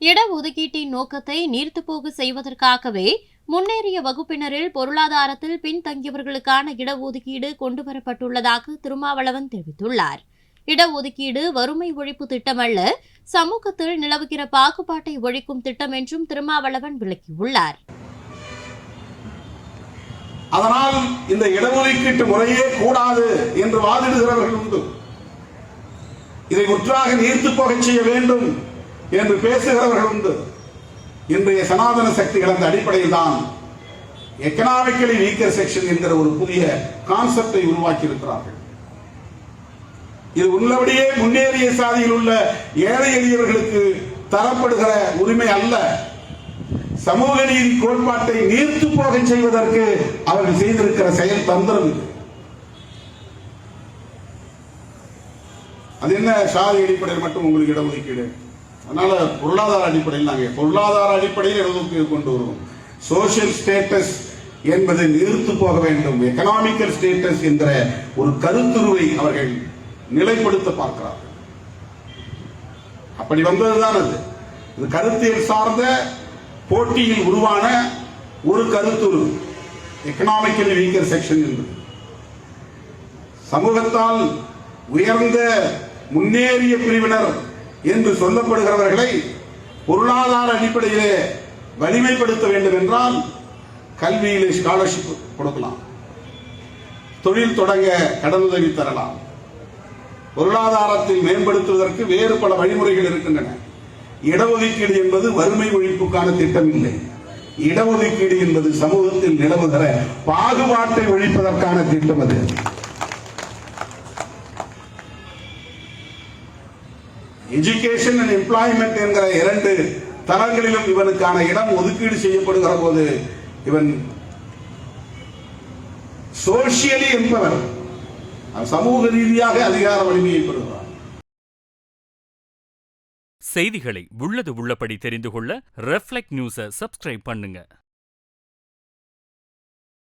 இடஒதுக்கீட்டின் நோக்கத்தை நீர்த்துப்போக செய்வதற்காகவே முன்னேறிய வகுப்பினரில் பொருளாதாரத்தில் பின்தங்கியவர்களுக்கான இடஒதுக்கீடு கொண்டுவரப்பட்டுள்ளதாக திருமாவளவன் தெரிவித்துள்ளார். இடஒதுக்கீடு வறுமை ஒழிப்பு திட்டமல்ல, சமூகத்தில் நிலவுகிற பாகுபாட்டை ஒழிக்கும் திட்டம் என்றும் திருமாவளவன் விளக்கியுள்ளார். அதனால் இந்த இடஒதுக்கீட்டு முறையே கூடாது என்று வாதிடுகிறவர்கள் உண்டு. இதை முற்றாக நீர்த்துப் போக செய்ய வேண்டும் என்று பேசுகிறவர்கள் உண்டு. இன்றைய சனாதன சக்திகள் அந்த அடிப்படையில் தான் எக்கனாமிக்கலி வீக்கர் செக்ஷன் என்கிற ஒரு புதிய கான்செப்டை உருவாக்கி இருக்கிறார்கள். இது உள்ளபடியே முன்னேறிய சாதியில் உள்ள ஏழை எளியவர்களுக்கு தரப்படுகிற உரிமை அல்ல, சமூக நீதி கோட்பாட்டை நீர்த்து போக செய்வதற்கு அவர்கள் செய்திருக்கிற செயல் தந்திரம். அது என்ன சாதி அடிப்படையில் மட்டும் உங்களுக்கு இடஒதுக்கீடு? அதனால பொருளாதார அடிப்படையில் நாங்கள் பொருளாதார அடிப்படையில் இடஒதுக்கீடு கொண்டு வருவோம். சோசியல் ஸ்டேட்டஸ் என்பது நீர்த்து போக வேண்டும். எக்கனாமிக்கல் ஸ்டேட்டஸ் என்ற ஒரு கருத்துருவை அவர்கள் நிலைப்படுத்த பார்க்கிறார்கள். அப்படி வந்ததுதான் அது. இது கருத்தியல் சார்ந்த போட்டியில் உருவான ஒரு கருத்துரு எக்கனாமிக்கலி வீக்கர் செக்ஷன் என்பது. சமூகத்தால் உயர்ந்த முன்னேறிய பிரிவினர் என்று சொல்லப்படுகிறவர்களை பொருளாதார அடிப்படையிலே வலிமைப்படுத்த வேண்டும் என்றால் கல்வியிலே ஸ்காலர்ஷிப் கொடுக்கலாம், தொழில் தொடங்க கடனுதவி தரலாம், பொருளாதாரத்தை மேம்படுத்துவதற்கு வேறு பல வழிமுறைகள் இருக்கின்றன. இடஒதுக்கீடு என்பது வறுமை ஒழிப்புக்கான திட்டம் இல்லை. இடஒதுக்கீடு என்பது சமூகத்தில் நிலவுகிற பாகுபாட்டை ஒழிப்பதற்கான திட்டம். அது எஜுகேஷன் அண்ட் எம்ப்ளாய்மெண்ட் என்கிற இரண்டு தளங்களிலும் இவனுக்கான இடம் ஒதுக்கீடு செய்யப்படுகிற போது இவன் சோசியலி என்பவர் சமூக ரீதியாக அதிகார வலிமையை பெறுகிறார். செய்திகளை உள்ளது உள்ளபடி தெரிந்து கொள்ள ரெஃப்ளெக்ட் நியூஸை சப்ஸ்கிரைப் பண்ணுங்க.